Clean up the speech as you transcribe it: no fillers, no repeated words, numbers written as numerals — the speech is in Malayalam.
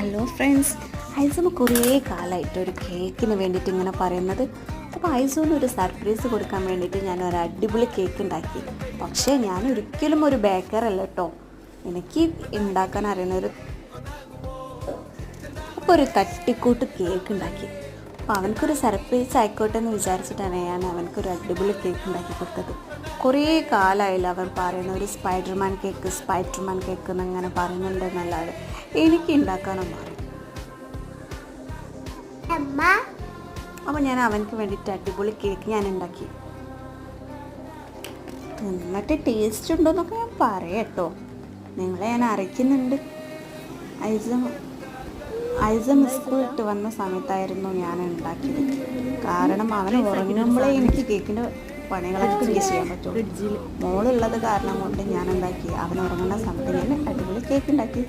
ഹലോ ഫ്രണ്ട്സ്, ഐസമ്മ കുറേ കാലമായിട്ട് ഒരു കേക്കിന് വേണ്ടിയിട്ട് ഇങ്ങനെ പറയുന്നത്. അപ്പോൾ ഐസോന് ഒരു സർപ്രൈസ് കൊടുക്കാൻ വേണ്ടിയിട്ട് ഞാൻ ഒരു അടിപൊളി കേക്ക് ഉണ്ടാക്കി. പക്ഷേ ഞാൻ ഒരിക്കലും ഒരു ബേക്കറല്ല കേട്ടോ, എനിക്ക് ഉണ്ടാക്കാൻ അറിയുന്നൊരു അപ്പോൾ ഒരു തട്ടിക്കൂട്ട് കേക്ക് ഉണ്ടാക്കി. അപ്പോൾ അവനക്കൊരു സർപ്രൈസ് ആയിക്കോട്ടെ എന്ന് വിചാരിച്ചിട്ടാണ് ഞാൻ അവനക്കൊരു അടിപൊളി കേക്ക് ഉണ്ടാക്കി കൊടുത്തത്. കുറേ കാലമായില്ല അവൻ പറയുന്ന ഒരു സ്പൈഡർമാൻ കേക്ക് എന്നങ്ങനെ പറയുന്നുണ്ടെന്നല്ലാതെ എനിക്ക് ഉണ്ടാക്കാനൊന്നും അറിയില്ല. അപ്പോൾ ഞാൻ അവനക്ക് വേണ്ടിയിട്ട് അടിപൊളി കേക്ക് ഞാൻ ഉണ്ടാക്കി. എന്നിട്ട് ടേസ്റ്റ് ഉണ്ടോയെന്നൊക്കെ ഞാൻ പറയാട്ടോ, നിങ്ങളെ ഞാൻ അറിയിക്കുന്നുണ്ട്. ഐസം സ്കൂളിട്ട് വന്ന സമയത്തായിരുന്നു ഞാൻ ഉണ്ടാക്കിയത്. കാരണം അവൻ ഉറങ്ങുമ്പോഴേ എനിക്ക് കേക്കിൻ്റെ പണികളൊക്കെ എനിക്ക് ചെയ്യാൻ പറ്റുള്ളൂ. മോളുള്ളത് കാരണം കൊണ്ട് ഞാൻ ഉണ്ടാക്കി. അവൻ ഉറങ്ങുന്ന സമയത്ത് ഞാൻ അടിപൊളി കേക്ക് ഉണ്ടാക്കി.